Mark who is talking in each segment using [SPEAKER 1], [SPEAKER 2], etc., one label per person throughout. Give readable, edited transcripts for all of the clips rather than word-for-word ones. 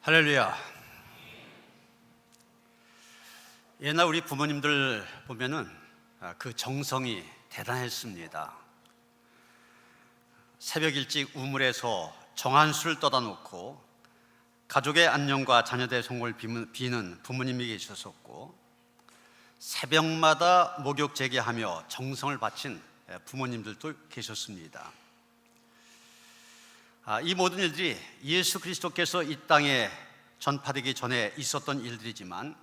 [SPEAKER 1] 할렐루야. 옛날 우리 부모님들 보면은 그 정성이 대단했습니다. 새벽 일찍 우물에서 정한수를 떠다 놓고 가족의 안녕과 자녀들의 성공을 비는 부모님이 계셨었고, 새벽마다 목욕 재개하며 정성을 바친 부모님들도 계셨습니다. 이 모든 일들이 예수 그리스도께서 이 땅에 전파되기 전에 있었던 일들이지만,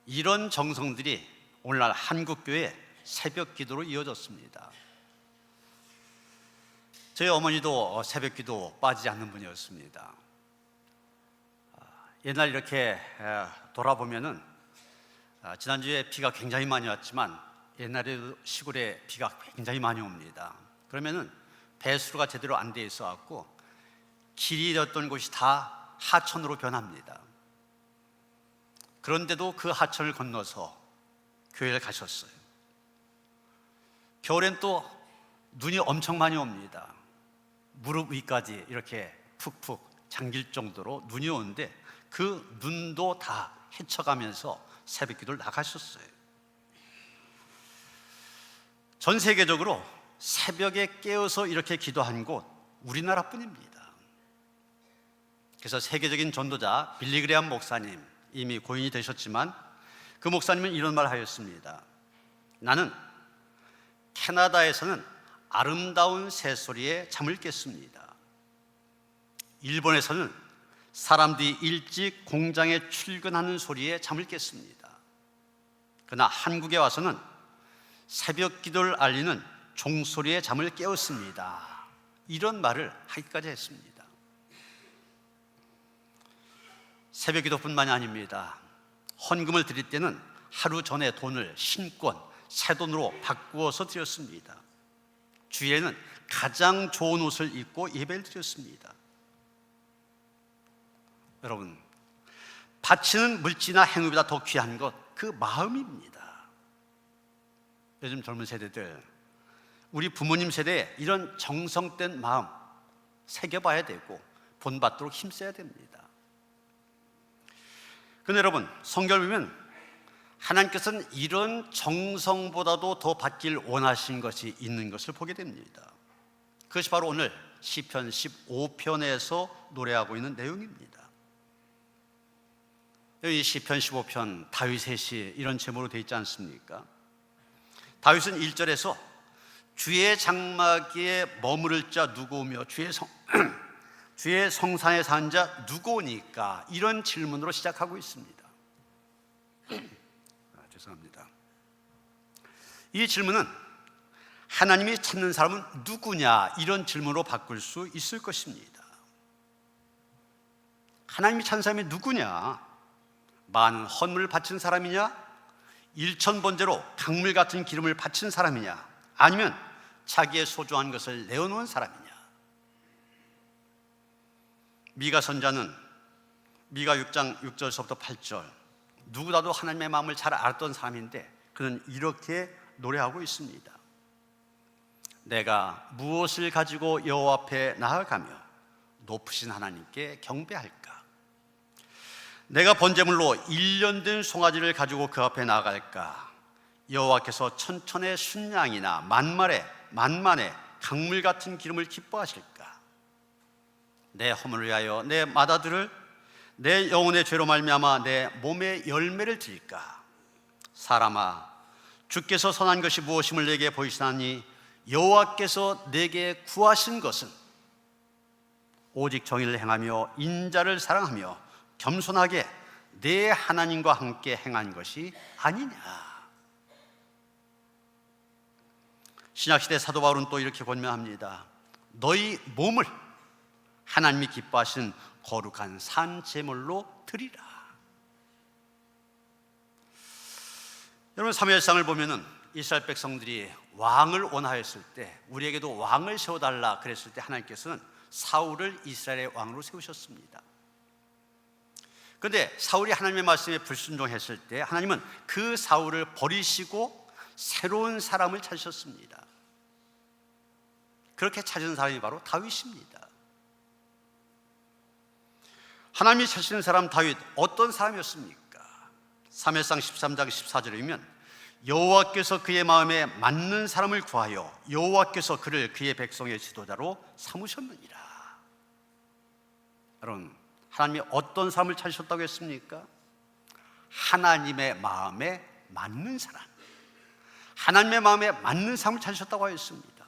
[SPEAKER 1] 이런 정성들이 오늘날 한국교회 새벽 기도로 이어졌습니다. 저희 어머니도 새벽 기도 빠지지 않는 분이었습니다. 옛날 이렇게 돌아보면은 지난주에 비가 굉장히 많이 왔지만 옛날에도 시골에 비가 굉장히 많이 옵니다. 그러면은 배수로가 제대로 안 돼 있어 갖고 길이 잃었던 곳이 다 하천으로 변합니다. 그런데도 그 하천을 건너서 교회를 가셨어요. 겨울엔 또 눈이 엄청 많이 옵니다. 무릎 위까지 이렇게 푹푹 잠길 정도로 눈이 오는데 그 눈도 다 헤쳐가면서 새벽 기도를 나가셨어요. 전 세계적으로 새벽에 깨어서 이렇게 기도한 곳 우리나라뿐입니다. 그래서 세계적인 전도자 빌리 그레엄 목사님, 이미 고인이 되셨지만 그 목사님은 이런 말을 하였습니다. 나는 캐나다에서는 아름다운 새소리에 잠을 깼습니다. 일본에서는 사람들이 일찍 공장에 출근하는 소리에 잠을 깼습니다. 그러나 한국에 와서는 새벽 기도를 알리는 종소리에 잠을 깨웠습니다. 이런 말을 하기까지 했습니다. 새벽 기도뿐만이 아닙니다. 헌금을 드릴 때는 하루 전에 돈을 신권, 새 돈으로 바꾸어서 드렸습니다. 주일에는 가장 좋은 옷을 입고 예배를 드렸습니다. 여러분, 바치는 물질이나 행위보다 더 귀한 것, 그 마음입니다. 요즘 젊은 세대들, 우리 부모님 세대에 이런 정성된 마음 새겨봐야 되고 본받도록 힘써야 됩니다. 그런데 여러분, 성경을 보면 하나님께서는 이런 정성보다도 더 받길 원하신 것이 있는 것을 보게 됩니다. 그것이 바로 오늘 시편 15편에서 노래하고 있는 내용입니다. 여기 시편 15편 다윗의 시 이런 제목으로 되어 있지 않습니까? 다윗은 1절에서 주의 장막에 머무를 자 누구오며 주의 성산에 산 자 누구오니까, 이런 질문으로 시작하고 있습니다. 죄송합니다. 이 질문은 하나님이 찾는 사람은 누구냐, 이런 질문으로 바꿀 수 있을 것입니다. 하나님이 찾는 사람이 누구냐? 많은 헌물을 바친 사람이냐? 일천번제로 강물 같은 기름을 바친 사람이냐? 아니면 자기의 소중한 것을 내어놓은 사람이냐? 미가 선자는 미가 6장 6절서부터 8절, 누구라도 하나님의 마음을 잘 알았던 사람인데 그는 이렇게 노래하고 있습니다. 내가 무엇을 가지고 여호와 앞에 나아가며 높으신 하나님께 경배할까? 내가 번제물로 1년 된 송아지를 가지고 그 앞에 나아갈까? 여호와께서 천천의 순양이나 만만의 강물 같은 기름을 기뻐하실까? 내 허물을 위하여 내 맏아들을, 내 영혼의 죄로 말미암아 내 몸의 열매를 드릴까? 사람아, 주께서 선한 것이 무엇임을 내게 보이시나니 여호와께서 내게 구하신 것은 오직 정의를 행하며 인자를 사랑하며 겸손하게 내 하나님과 함께 행한 것이 아니냐? 신약시대 사도 바울은 또 이렇게 권면합니다. 너희 몸을 하나님이 기뻐하신 거룩한 산 제물로 드리라. 여러분, 사무엘상을 보면은 이스라엘 백성들이 왕을 원하였을 때, 우리에게도 왕을 세워달라 그랬을 때 하나님께서는 사울을 이스라엘의 왕으로 세우셨습니다. 그런데 사울이 하나님의 말씀에 불순종했을 때 하나님은 그 사울을 버리시고 새로운 사람을 찾으셨습니다. 그렇게 찾은 사람이 바로 다윗입니다. 하나님이 찾으시는 사람 다윗 어떤 사람이었습니까? 사무엘상 13장 14절에 보면 여호와께서 그의 마음에 맞는 사람을 구하여 여호와께서 그를 그의 백성의 지도자로 삼으셨느니라. 여러분, 하나님이 어떤 사람을 찾으셨다고 했습니까? 하나님의 마음에 맞는 사람, 하나님의 마음에 맞는 사람을 찾으셨다고 했습니다.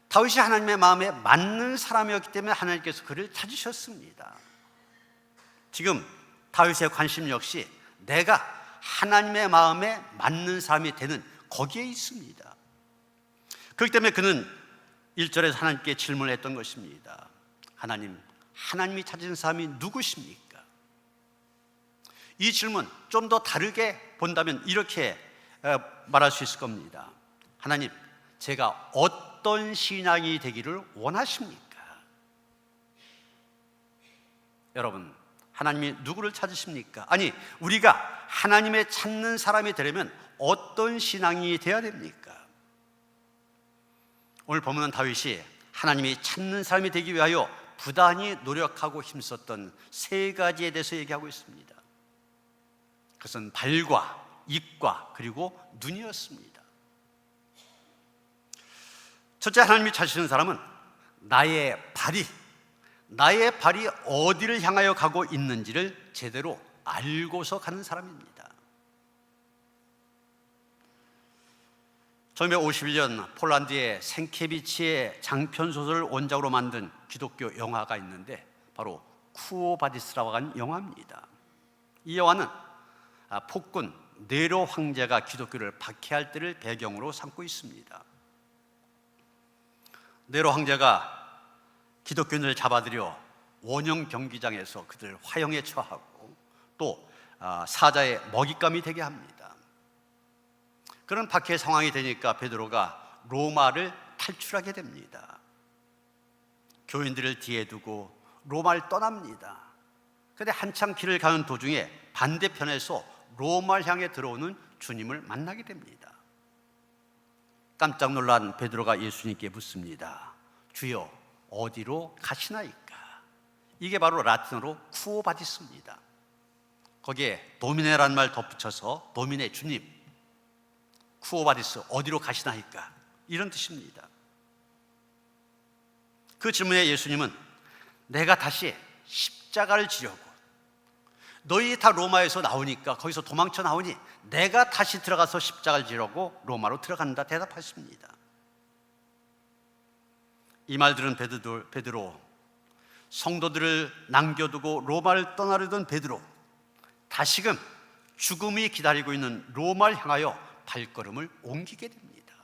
[SPEAKER 1] 다윗이 하나님의 마음에 맞는 사람이었기 때문에 하나님께서 그를 찾으셨습니다. 지금 다윗의 관심 역시 내가 하나님의 마음에 맞는 사람이 되는 거기에 있습니다. 그렇기 때문에 그는 1절에서 하나님께 질문을 했던 것입니다. 하나님이 찾으신 사람이 누구십니까? 이 질문 좀 더 다르게 본다면 이렇게 말할 수 있을 겁니다. 하나님, 제가 어떤 신앙이 되기를 원하십니까? 여러분, 하나님이 누구를 찾으십니까? 아니, 우리가 하나님의 찾는 사람이 되려면 어떤 신앙이 되어야 됩니까? 오늘 본문은 다윗이 하나님이 찾는 사람이 되기 위하여 부단히 노력하고 힘썼던 세 가지에 대해서 얘기하고 있습니다. 그것은 발과 입과 그리고 눈이었습니다. 첫째, 하나님이 찾으시는 사람은 나의 발이 어디를 향하여 가고 있는지를 제대로 알고서 가는 사람입니다. 1951년 폴란드의 생케비치의 장편소설을 원작으로 만든 기독교 영화가 있는데 바로 쿠오 바디스라고 하는 영화입니다. 이 영화는 폭군 네로 황제가 기독교를 박해할 때를 배경으로 삼고 있습니다. 네로 황제가 기독교인을 잡아들여 원형 경기장에서 그들 화형에 처하고 또 사자의 먹잇감이 되게 합니다. 그런 박해 상황이 되니까 베드로가 로마를 탈출하게 됩니다. 교인들을 뒤에 두고 로마를 떠납니다. 그런데 한참 길을 가는 도중에 반대편에서 로마를 향해 들어오는 주님을 만나게 됩니다. 깜짝 놀란 베드로가 예수님께 묻습니다. 주여, 어디로 가시나이까? 이게 바로 라틴어로 쿠오바디스입니다. 거기에 도미네라는 말 덧붙여서 도미네, 주님, 쿠오바디스, 어디로 가시나이까? 이런 뜻입니다. 그 질문에 예수님은 내가 다시 십자가를 지려고, 너희 다 로마에서 나오니까 거기서 도망쳐 나오니 내가 다시 들어가서 십자가를 지려고 로마로 들어간다 대답하십니다. 이 말 들은 베드로, 성도들을 남겨두고 로마를 떠나려던 베드로, 다시금 죽음이 기다리고 있는 로마를 향하여 발걸음을 옮기게 됩니다.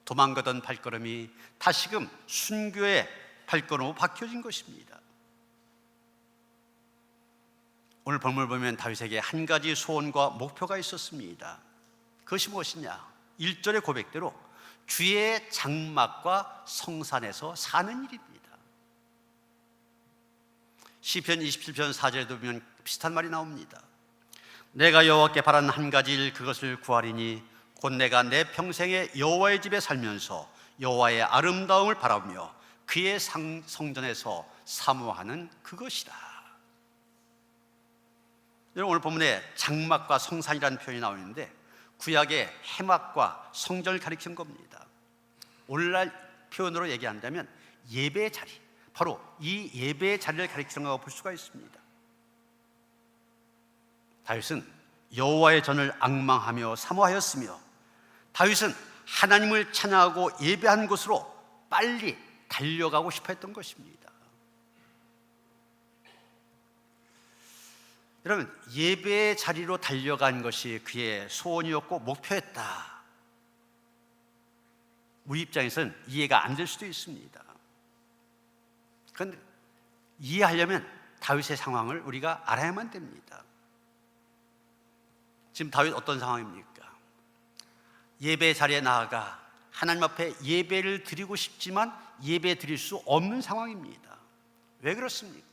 [SPEAKER 1] 도망가던 발걸음이 다시금 순교의 발걸음으로 바뀌어진 것입니다. 오늘 본문을 보면 다윗에게 한 가지 소원과 목표가 있었습니다. 그것이 무엇이냐? 1절의 고백대로 주의 장막과 성산에서 사는 일입니다. 시편 27편 4절에도 보면 비슷한 말이 나옵니다. 내가 여호와께 바라는 한 가지 일, 그것을 구하리니 곧 내가 내 평생에 여호와의 집에 살면서 여호와의 아름다움을 바라보며 그의 성전에서 사모하는 그것이라. 오늘 본문에 장막과 성산이라는 표현이 나오는데 구약의 해막과 성전을 가리키는 겁니다. 오늘날 표현으로 얘기한다면 예배 자리, 바로 이 예배의 자리를 가리키는 것을 볼 수가 있습니다. 다윗은 여호와의 전을 앙망하며 사모하였으며 다윗은 하나님을 찬양하고 예배한 곳으로 빨리 달려가고 싶어 했던 것입니다. 여러분, 예배의 자리로 달려간 것이 그의 소원이었고 목표였다. 우리 입장에서는 이해가 안 될 수도 있습니다. 그런데 이해하려면 다윗의 상황을 우리가 알아야만 됩니다. 지금 다윗 어떤 상황입니까? 예배 자리에 나아가 하나님 앞에 예배를 드리고 싶지만 예배 드릴 수 없는 상황입니다. 왜 그렇습니까?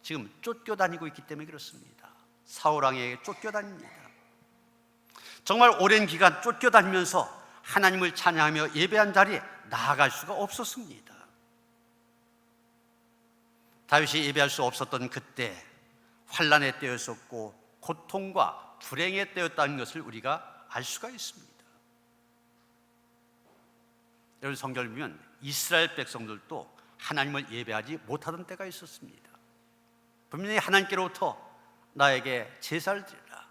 [SPEAKER 1] 지금 쫓겨다니고 있기 때문에 그렇습니다. 사울왕에게 쫓겨다닙니다. 정말 오랜 기간 쫓겨다니면서 하나님을 찬양하며 예배한 자리에 나아갈 수가 없었습니다. 다윗이 예배할 수 없었던 그때 환난의 때였었고 고통과 불행의 때였다는 것을 우리가 알 수가 있습니다. 여러분, 성경을 보면 이스라엘 백성들도 하나님을 예배하지 못하던 때가 있었습니다. 분명히 하나님께로부터 나에게 제사를 드리라,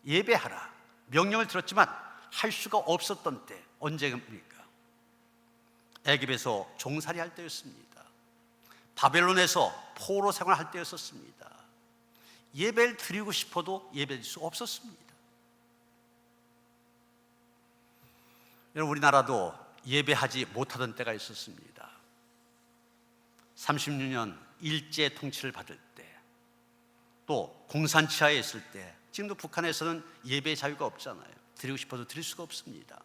[SPEAKER 1] 예배하라 명령을 들었지만 할 수가 없었던 때 언제입니까? 애굽에서 종살이 할 때였습니다. 바벨론에서 포로 생활할 때였었습니다. 예배를 드리고 싶어도 예배드릴 수 없었습니다. 여러분, 우리나라도 예배하지 못하던 때가 있었습니다. 36년 일제 통치를 받을 때, 또 공산치하에 있을 때, 지금도 북한에서는 예배 자유가 없잖아요. 드리고 싶어도 드릴 수가 없습니다.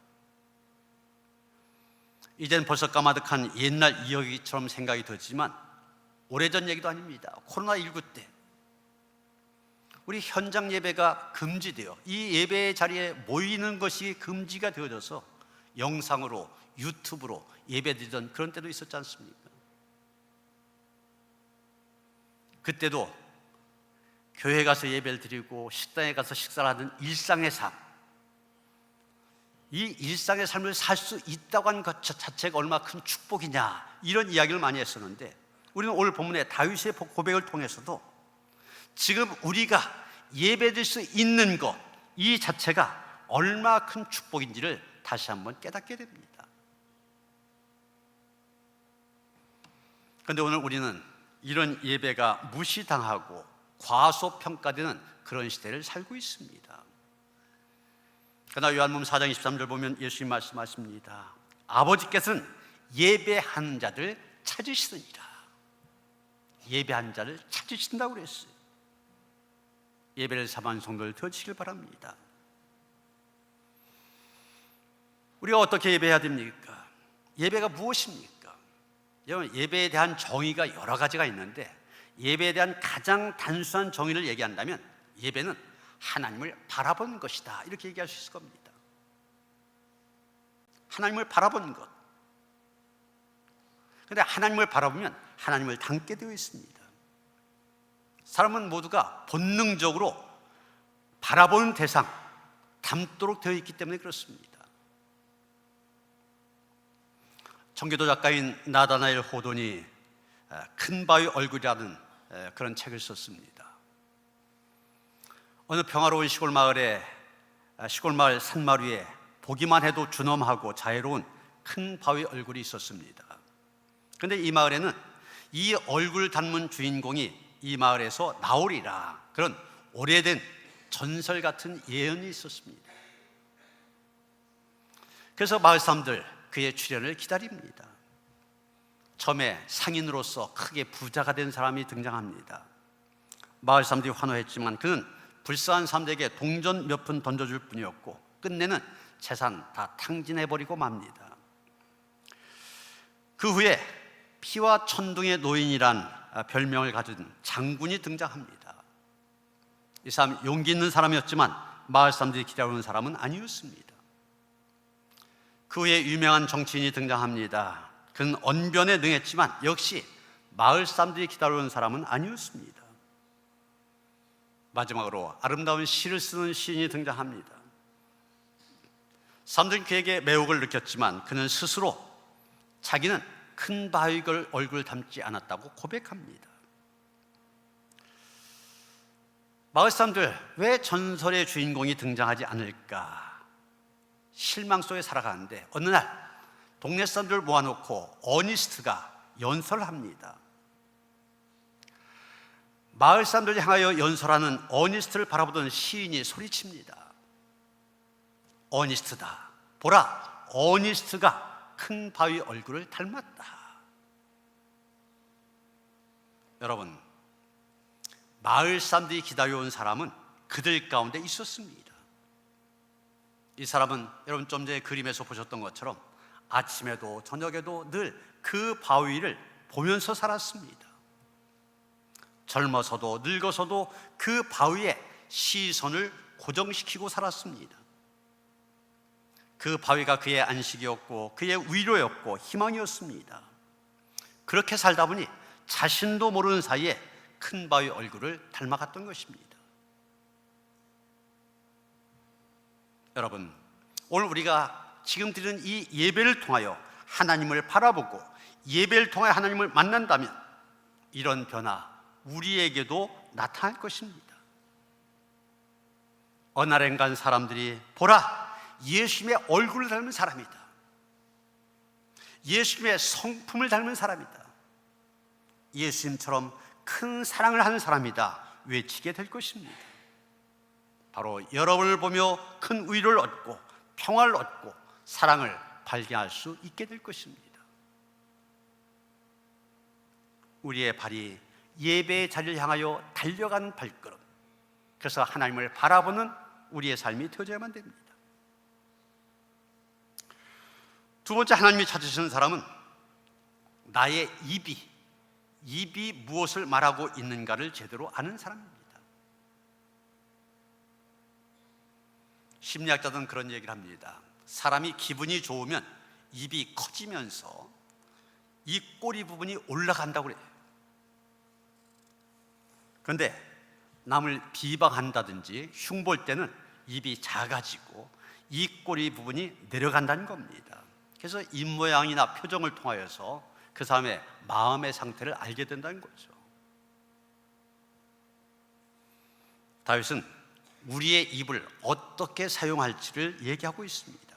[SPEAKER 1] 이제는 벌써 까마득한 옛날 이야기처럼 생각이 들지만 오래전 얘기도 아닙니다. 코로나19 때 우리 현장 예배가 금지되어 이 예배 자리에 모이는 것이 금지가 되어져서 영상으로, 유튜브로 예배드리던 그런 때도 있었지 않습니까? 그때도 교회 가서 예배를 드리고 식당에 가서 식사를 하는 일상의 삶, 이 일상의 삶을 살 수 있다고 하는 것 자체가 얼마나 큰 축복이냐, 이런 이야기를 많이 했었는데, 우리는 오늘 본문의 다윗의 고백을 통해서도 지금 우리가 예배드릴 수 있는 것, 이 자체가 얼마나 큰 축복인지를 다시 한번 깨닫게 됩니다. 그런데 오늘 우리는 이런 예배가 무시당하고 과소평가되는 그런 시대를 살고 있습니다. 그러나 요한복음 4장 23절 보면 예수님 말씀하십니다. 아버지께서는 예배하는 자들 찾으시느니라. 예배하는 자를 찾으신다고 그랬어요. 예배를 삼하는 성도를 되어주시길 바랍니다. 우리가 어떻게 예배해야 됩니까? 예배가 무엇입니까? 여러분, 예배에 대한 정의가 여러 가지가 있는데, 예배에 대한 가장 단순한 정의를 얘기한다면 예배는 하나님을 바라보는 것이다, 이렇게 얘기할 수 있을 겁니다. 하나님을 바라보는 것. 그런데 하나님을 바라보면 하나님을 닮게 되어 있습니다. 사람은 모두가 본능적으로 바라보는 대상, 닮도록 되어 있기 때문에 그렇습니다. 청교도 작가인 나다나엘 호돈이 큰 바위 얼굴이라는 그런 책을 썼습니다. 어느 평화로운 시골 마을 산마을 위에 보기만 해도 준엄하고 자애로운 큰 바위 얼굴이 있었습니다. 그런데 이 마을에는 이 얼굴 닮은 주인공이 이 마을에서 나오리라, 그런 오래된 전설 같은 예언이 있었습니다. 그래서 마을 사람들 그의 출현을 기다립니다. 처음에 상인으로서 크게 부자가 된 사람이 등장합니다. 마을 사람들이 환호했지만 그는 불쌍한 사람들에게 동전 몇 푼 던져줄 뿐이었고 끝내는 재산 다 탕진해버리고 맙니다. 그 후에 피와 천둥의 노인이란 별명을 가진 장군이 등장합니다. 이 사람 용기 있는 사람이었지만 마을 사람들이 기다려오는 사람은 아니었습니다. 그 후에 유명한 정치인이 등장합니다. 그는 언변에 능했지만 역시 마을 사람들이 기다려오는 사람은 아니었습니다. 마지막으로 아름다운 시를 쓰는 시인이 등장합니다. 사람들은 그에게 매혹을 느꼈지만 그는 스스로 자기는 큰 바위 얼굴 닮지 않았다고 고백합니다. 마을 사람들, 왜 전설의 주인공이 등장하지 않을까 실망 속에 살아가는데, 어느 날 동네 사람들을 모아놓고 어니스트가 연설을 합니다. 마을 사람들을 향하여 연설하는 어니스트를 바라보던 시인이 소리칩니다. 어니스트다, 보라, 어니스트가 큰 바위 얼굴을 닮았다. 여러분, 마을 사람들이 기다려온 사람은 그들 가운데 있었습니다. 이 사람은 여러분 좀 전에 그림에서 보셨던 것처럼 아침에도 저녁에도 늘 그 바위를 보면서 살았습니다. 젊어서도 늙어서도 그 바위에 시선을 고정시키고 살았습니다. 그 바위가 그의 안식이었고 그의 위로였고 희망이었습니다. 그렇게 살다 보니 자신도 모르는 사이에 큰바의 얼굴을 닮아갔던 것입니다. 여러분, 오늘 우리가 지금 드리는 이 예배를 통하여 하나님을 바라보고 예배를 통하여 하나님을 만난다면 이런 변화 우리에게도 나타날 것입니다. 어느 날엔간 사람들이 보라, 예수님의 얼굴을 닮은 사람이다, 예수님의 성품을 닮은 사람이다, 예수님처럼 큰 사랑을 하는 사람이다 외치게 될 것입니다. 바로 여러분을 보며 큰 위로를 얻고 평화를 얻고 사랑을 발견할 수 있게 될 것입니다. 우리의 발이 예배의 자리를 향하여 달려가는 발걸음, 그래서 하나님을 바라보는 우리의 삶이 되어져야만 됩니다. 두 번째, 하나님이 찾으시는 사람은 나의 입이 무엇을 말하고 있는가를 제대로 아는 사람입니다. 심리학자들은 그런 얘기를 합니다. 사람이 기분이 좋으면 입이 커지면서 입꼬리 부분이 올라간다고 그래요. 그런데 남을 비방한다든지 흉볼 때는 입이 작아지고 입꼬리 부분이 내려간다는 겁니다. 그래서 입모양이나 표정을 통하여서 그 사람의 마음의 상태를 알게 된다는 거죠. 다윗은 우리의 입을 어떻게 사용할지를 얘기하고 있습니다.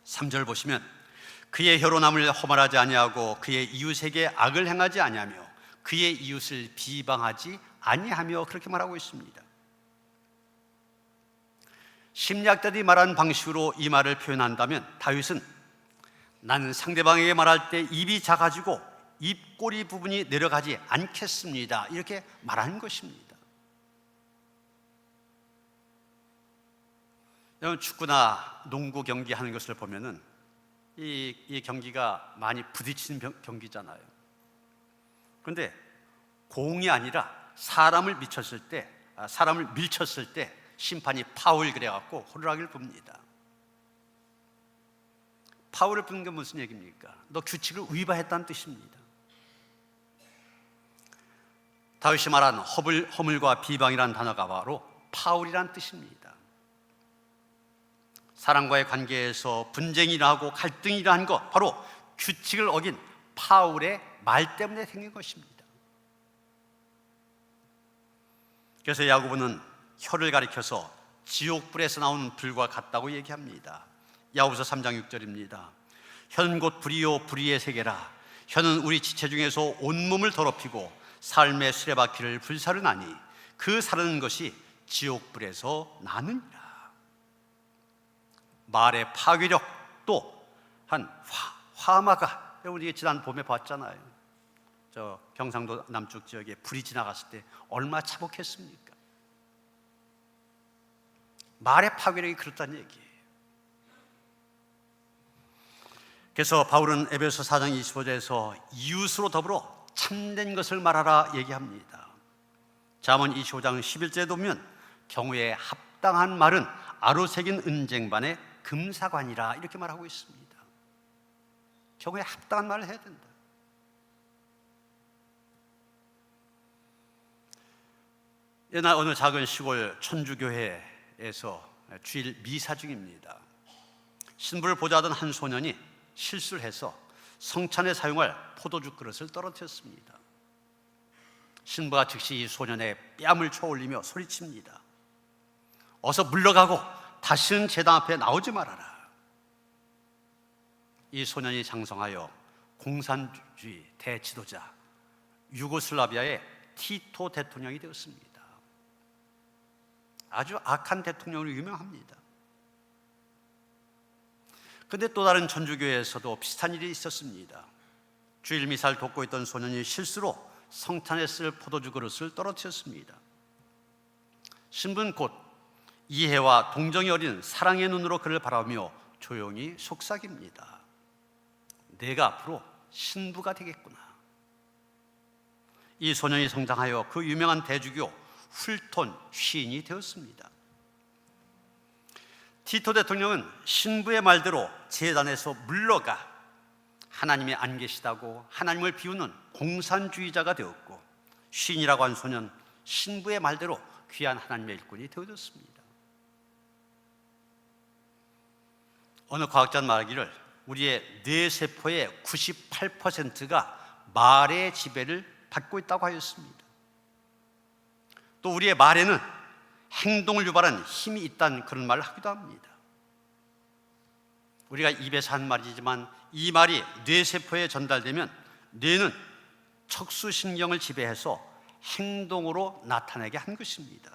[SPEAKER 1] 3절 보시면 그의 혀로 남을 허물하지 아니하고 그의 이웃에게 악을 행하지 아니하며 그의 이웃을 비방하지 아니하며 그렇게 말하고 있습니다. 심리학자들이 말한 방식으로 이 말을 표현한다면 다윗은 나는 상대방에게 말할 때 입이 작아지고 입꼬리 부분이 내려가지 않겠습니다, 이렇게 말하는 것입니다. 여러분, 축구나 농구 경기 하는 것을 보면은 이 경기가 많이 부딪히는 경기잖아요. 그런데 공이 아니라 사람을 밀쳤을 때 심판이 파울 그래갖고 호루라기를 붑니다. 파울을 부는 게 무슨 얘기입니까? 너 규칙을 위반했다는 뜻입니다. 다윗이 말한 허물과 비방이라는 단어가 바로 파울이라는 뜻입니다. 사람과의 관계에서 분쟁이 일어나고 갈등이 일어난 것, 바로 규칙을 어긴 파울의 말 때문에 생긴 것입니다. 그래서 야고보는 혀를 가리켜서 지옥불에서 나오는 불과 같다고 얘기합니다. 야고보서 3장 6절입니다. 혀는 곧 불이요 불의의 세계라. 혀는 우리 지체 중에서 온몸을 더럽히고 삶의 수레바퀴를 불사르나니 그 사르는 것이 지옥불에서 나느니라. 말의 파괴력, 또 한 화마가, 우리 지난 봄에 봤잖아요. 저 경상도 남쪽 지역에 불이 지나갔을 때 얼마나 차복했습니까? 말의 파괴력이 그렇다는 얘기예요. 그래서 바울은 에베소 4장 25절에서 이웃으로 더불어 참된 것을 말하라 얘기합니다. 잠언 25장 11절에 보면 경우에 합당한 말은 아로새긴 은쟁반의 금사관이라 이렇게 말하고 있습니다. 경우에 합당한 말을 해야 된다. 옛날 어느 작은 시골 천주교회에서 주일 미사 중입니다. 신부를 보자던 한 소년이 실수를 해서 성찬에 사용할 포도주 그릇을 떨어뜨렸습니다. 신부가 즉시 이 소년의 뺨을 쳐올리며 소리칩니다. 어서 물러가고 다시는 제단 앞에 나오지 말아라. 이 소년이 장성하여 공산주의 대지도자 유고슬라비아의 티토 대통령이 되었습니다. 아주 악한 대통령으로 유명합니다. 그런데 또 다른 천주교회에서도 비슷한 일이 있었습니다. 주일 미사를 돕고 있던 소년이 실수로 성찬에 쓸 포도주 그릇을 떨어뜨렸습니다. 신부는 곧 이해와 동정이 어린 사랑의 눈으로 그를 바라보며 조용히 속삭입니다. 내가 앞으로 신부가 되겠구나. 이 소년이 성장하여 그 유명한 대주교 훌톤 시인이 되었습니다. 티토 대통령은 신부의 말대로 제단에서 물러가 하나님이 안 계시다고 하나님을 비우는 공산주의자가 되었고, 쉰이라고 한 소년 신부의 말대로 귀한 하나님의 일꾼이 되어졌습니다. 어느 과학자는 말하기를 우리의 뇌세포의 98%가 말의 지배를 받고 있다고 하였습니다. 또 우리의 말에는 행동을 유발하는 힘이 있다는 그런 말을 하기도 합니다. 우리가 입에서 한 말이지만 이 말이 뇌세포에 전달되면 뇌는 척수신경을 지배해서 행동으로 나타내게 한 것입니다.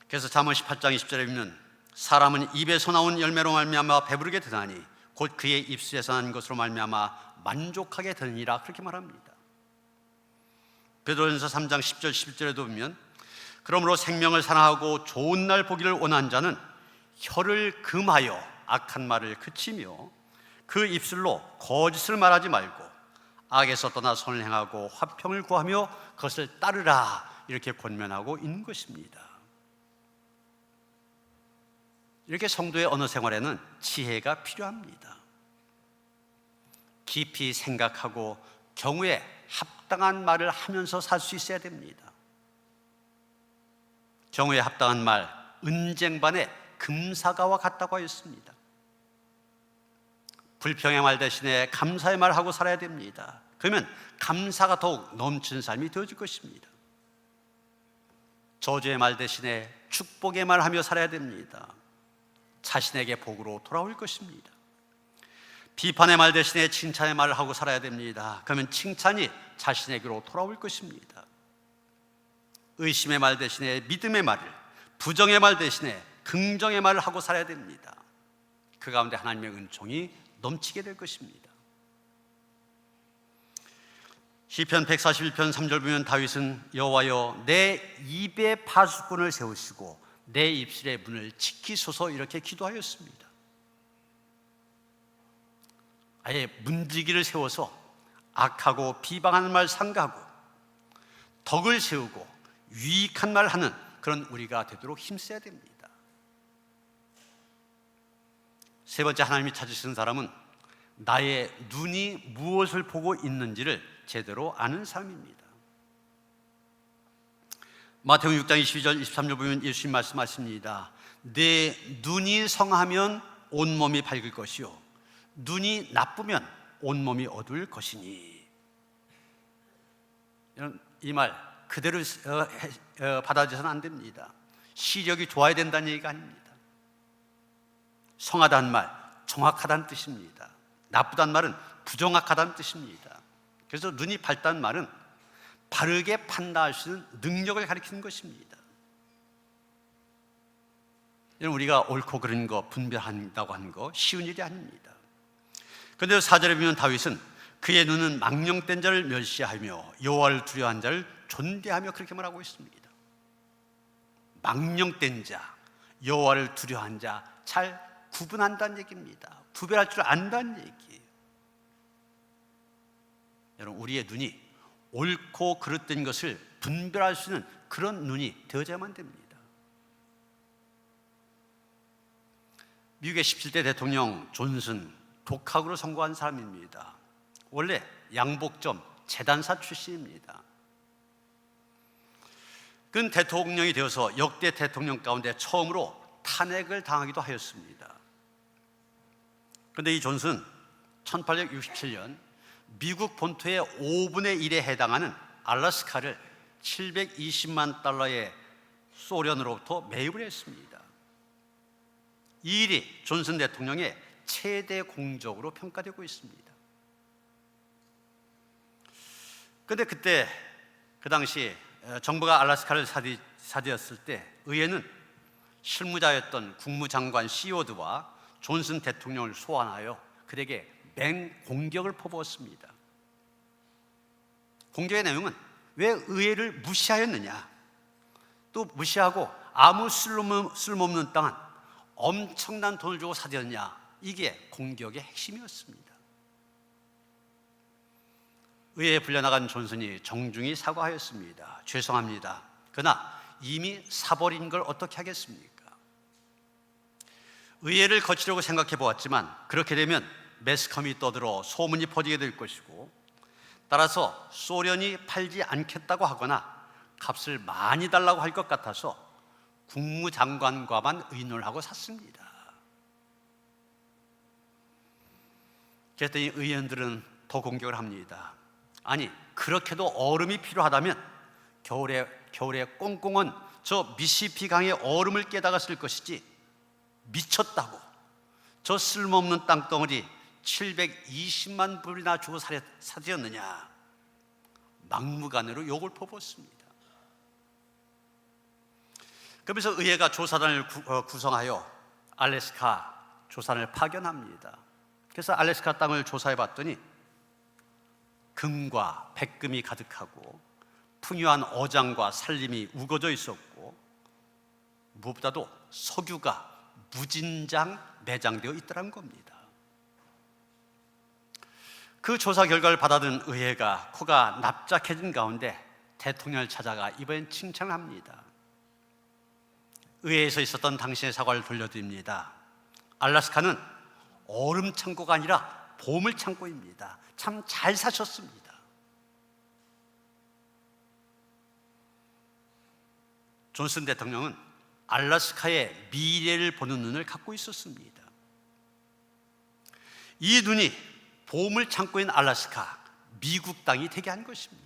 [SPEAKER 1] 그래서 잠언 18장 20절에 보면 사람은 입에서 나온 열매로 말미암아 배부르게 되나니 곧 그의 입술에서 난 것으로 말미암아 만족하게 되느니라, 그렇게 말합니다. 베드로전서 3장 10절 11절에도 보면 그러므로 생명을 사랑하고 좋은 날 보기를 원하는 자는 혀를 금하여 악한 말을 그치며 그 입술로 거짓을 말하지 말고 악에서 떠나 선을 행하고 화평을 구하며 그것을 따르라, 이렇게 권면하고 있는 것입니다. 이렇게 성도의 언어 생활에는 지혜가 필요합니다. 깊이 생각하고 경우에 합당한 말을 하면서 살 수 있어야 됩니다. 경우에 합당한 말, 은쟁반의 금사가와 같다고 하였습니다. 불평의 말 대신에 감사의 말을 하고 살아야 됩니다. 그러면 감사가 더욱 넘치는 삶이 되어질 것입니다. 저주의 말 대신에 축복의 말을 하며 살아야 됩니다. 자신에게 복으로 돌아올 것입니다. 비판의 말 대신에 칭찬의 말을 하고 살아야 됩니다. 그러면 칭찬이 자신에게로 돌아올 것입니다. 의심의 말 대신에 믿음의 말을, 부정의 말 대신에 긍정의 말을 하고 살아야 됩니다. 그 가운데 하나님의 은총이 넘치게 될 것입니다. 시편 141편 3절 보면 다윗은 여호와여 내 입에 파수꾼을 세우시고 내 입술의 문을 지키소서, 이렇게 기도하였습니다. 아예 문지기를 세워서 악하고 비방하는 말 삼가하고 덕을 세우고 유익한 말 하는 그런 우리가 되도록 힘써야 됩니다. 세 번째, 하나님이 찾으시는 사람은 나의 눈이 무엇을 보고 있는지를 제대로 아는 사람입니다. 마태복음 6장 22절 23절 보면 예수님 말씀하십니다. 내 눈이 성하면 온몸이 밝을 것이요 눈이 나쁘면 온몸이 어두울 것이니. 이 말 그대로 받아들여서는 안 됩니다. 시력이 좋아야 된다는 얘기가 아닙니다. 성하다는 말, 정확하다는 뜻입니다. 나쁘다는 말은 부정확하다는 뜻입니다. 그래서 눈이 밝다는 말은 바르게 판단할 수 있는 능력을 가리키는 것입니다. 우리가 옳고 그른 거 분별한다고 하는 거 쉬운 일이 아닙니다. 그런데 4절에 보면 다윗은 그의 눈은 망령된 자를 멸시하며 여호와를 두려워한 자를 존대하며, 그렇게 말하고 있습니다. 망령된 자, 여호와를 두려워한 자 잘 구분한다는 얘기입니다. 구별할 줄 안다는 얘기예요. 여러분, 우리의 눈이 옳고 그릇된 것을 분별할 수 있는 그런 눈이 되어야만 됩니다. 미국의 17대 대통령 존슨, 독학으로 선거한 사람입니다. 원래 양복점 재단사 출신입니다. 그는 대통령이 되어서 역대 대통령 가운데 처음으로 탄핵을 당하기도 하였습니다. 그런데 이 존슨 1867년 미국 본토의 5분의 1에 해당하는 알래스카를 720만 달러의 소련으로부터 매입을 했습니다. 이 일이 존슨 대통령의 최대 공적으로 평가되고 있습니다. 그런데 그때 그 당시 정부가 알래스카를 사들였을 때 의회는 실무자였던 국무장관 시오드와 존슨 대통령을 소환하여 그에게 맹공격을 퍼부었습니다. 공격의 내용은 왜 의회를 무시하였느냐, 또 무시하고 아무 쓸모없는 땅은 엄청난 돈을 주고 사들였냐, 이게 공격의 핵심이었습니다. 의회에 불려나간 존슨이 정중히 사과하였습니다. 죄송합니다. 그러나 이미 사버린 걸 어떻게 하겠습니까? 의회를 거치려고 생각해 보았지만 그렇게 되면 매스컴이 떠들어 소문이 퍼지게 될 것이고, 따라서 소련이 팔지 않겠다고 하거나 값을 많이 달라고 할 것 같아서 국무장관과만 의논을 하고 샀습니다. 그랬더니 의원들은 더 공격을 합니다. 아니, 그렇게도 얼음이 필요하다면 겨울에 꽁꽁은 저 미시시피 강의 얼음을 깨다가 쓸 것이지, 미쳤다고 저 쓸모없는 땅덩어리 720만 불이나 주고 사지었느냐, 막무가내로 욕을 퍼붓습니다. 그러면서 의회가 조사단을 구성하여 알래스카 조산을 파견합니다. 그래서 알래스카 땅을 조사해 봤더니 금과 백금이 가득하고 풍요한 어장과 산림이 우거져 있었고, 무엇보다도 석유가 무진장 매장되어 있더란 겁니다. 그 조사 결과를 받아든 의회가 코가 납작해진 가운데 대통령을 찾아가 이번엔 칭찬을 합니다. 의회에서 있었던 당신의 사과를 돌려드립니다. 알래스카는 얼음 창고가 아니라 보물 창고입니다. 참 잘 사셨습니다. 존슨 대통령은 알래스카의 미래를 보는 눈을 갖고 있었습니다. 이 눈이 보물 창고인 알래스카, 미국 땅이 되게 한 것입니다.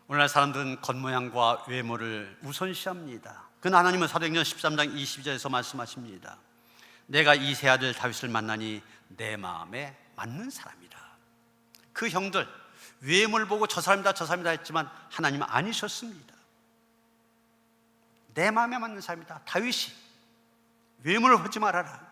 [SPEAKER 1] 오늘날 사람들은 겉모양과 외모를 우선시합니다. 그러나 하나님은 사도행전 13장 22절에서 말씀하십니다. 내가 이 세 아들 다윗을 만나니 내 마음에 맞는 사람이라. 그 형들 외모를 보고 저 사람이다 저 사람이다 했지만 하나님은 아니셨습니다. 내 마음에 맞는 사람이다. 다윗이 외모를 보지 말아라.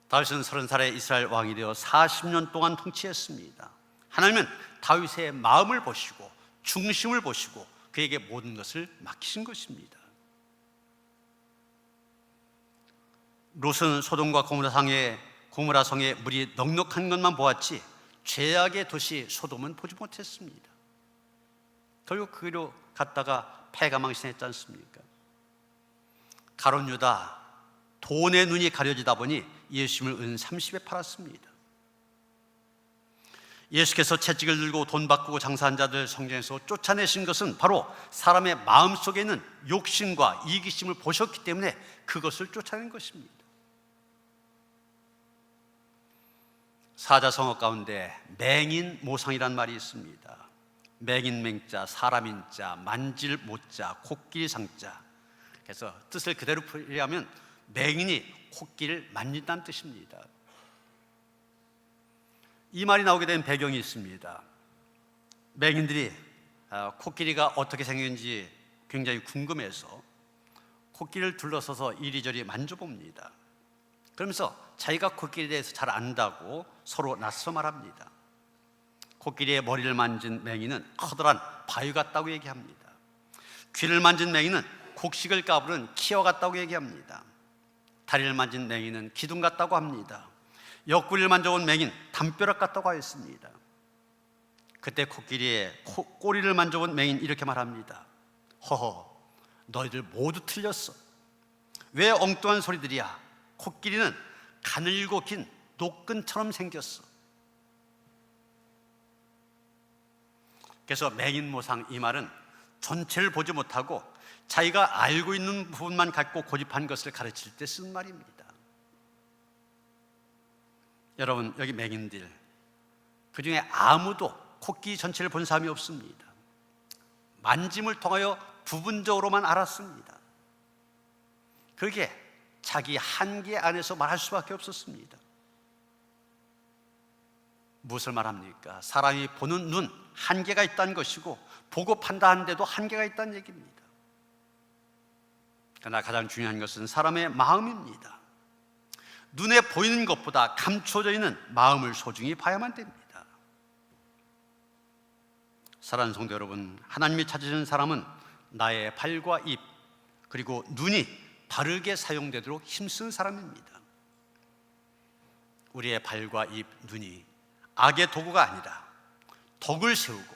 [SPEAKER 1] 다윗은 30살에 이스라엘 왕이 되어 40년 동안 통치했습니다. 하나님은 다윗의 마음을 보시고 중심을 보시고 그에게 모든 것을 맡기신 것입니다. 롯은 소돔과 고모라 성에 물이 넉넉한 것만 보았지 죄악의 도시 소돔은 보지 못했습니다. 결국 그로 갔다가 패가 망신했지 않습니까? 가룟 유다, 돈의 눈이 가려지다 보니 예수님을 은 30에 팔았습니다. 예수께서 채찍을 들고 돈 바꾸고 장사한 자들 성전에서 쫓아내신 것은 바로 사람의 마음속에 있는 욕심과 이기심을 보셨기 때문에 그것을 쫓아낸 것입니다. 사자성어 가운데 맹인 모상이란 말이 있습니다. 맹인 맹자, 사람인 자, 만질 모자, 코끼리 상자. 그래서 뜻을 그대로 풀이하면 맹인이 코끼리를 만진다는 뜻입니다. 이 말이 나오게 된 배경이 있습니다. 맹인들이 코끼리가 어떻게 생겼는지 굉장히 궁금해서 코끼리를 둘러서서 이리저리 만져봅니다. 그러면서 자기가 코끼리에 대해서 잘 안다고 서로 낯서 말합니다. 코끼리의 머리를 만진 맹인은 커다란 바위 같다고 얘기합니다. 귀를 만진 맹인은 곡식을 까부는 키와 같다고 얘기합니다. 다리를 만진 맹인은 기둥 같다고 합니다. 옆구리를 만져본 맹인 담벼락 같다고 하였습니다. 그때 코끼리의 꼬리를 만져본 맹인 이렇게 말합니다. 허허, 너희들 모두 틀렸어. 왜 엉뚱한 소리들이야? 코끼리는 가늘고 긴 노끈처럼 생겼어. 그래서 맹인 모상, 이 말은 전체를 보지 못하고 자기가 알고 있는 부분만 갖고 고집한 것을 가르칠 때 쓴 말입니다. 여러분, 여기 맹인들, 그 중에 아무도 코끼리 전체를 본 사람이 없습니다. 만짐을 통하여 부분적으로만 알았습니다. 그게 자기 한계 안에서 말할 수밖에 없었습니다. 무엇을 말합니까? 사람이 보는 눈, 한계가 있다는 것이고 보고 판단하는데도 한계가 있다는 얘기입니다. 그러나 가장 중요한 것은 사람의 마음입니다. 눈에 보이는 것보다 감춰져 있는 마음을 소중히 봐야만 됩니다. 사랑하는 성도 여러분, 하나님이 찾으시는 사람은 나의 발과 입 그리고 눈이 바르게 사용되도록 힘쓰는 사람입니다. 우리의 발과 입, 눈이 악의 도구가 아니라 덕을 세우고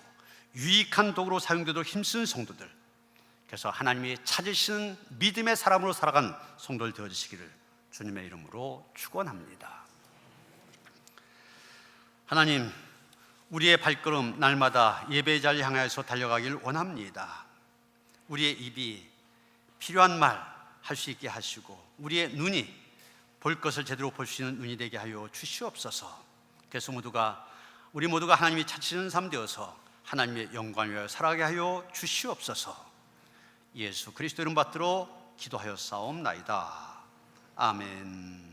[SPEAKER 1] 유익한 도구로 사용되도록 힘쓰는 성도들, 그래서 하나님이 찾으시는 믿음의 사람으로 살아간 성도들 되어주시기를 주님의 이름으로 축원합니다. 하나님, 우리의 발걸음 날마다 예배의 자리를 향해서 달려가길 원합니다. 우리의 입이 필요한 말 할 수 있게 하시고 우리의 눈이 볼 것을 제대로 볼 수 있는 눈이 되게 하여 주시옵소서. 그래서 우리 모두가 하나님이 찾으시는 삶 되어서 하나님의 영광을 위하여 살아가게 하여 주시옵소서. 예수 그리스도 이름 받들어 기도하여 싸움나이다. 아멘.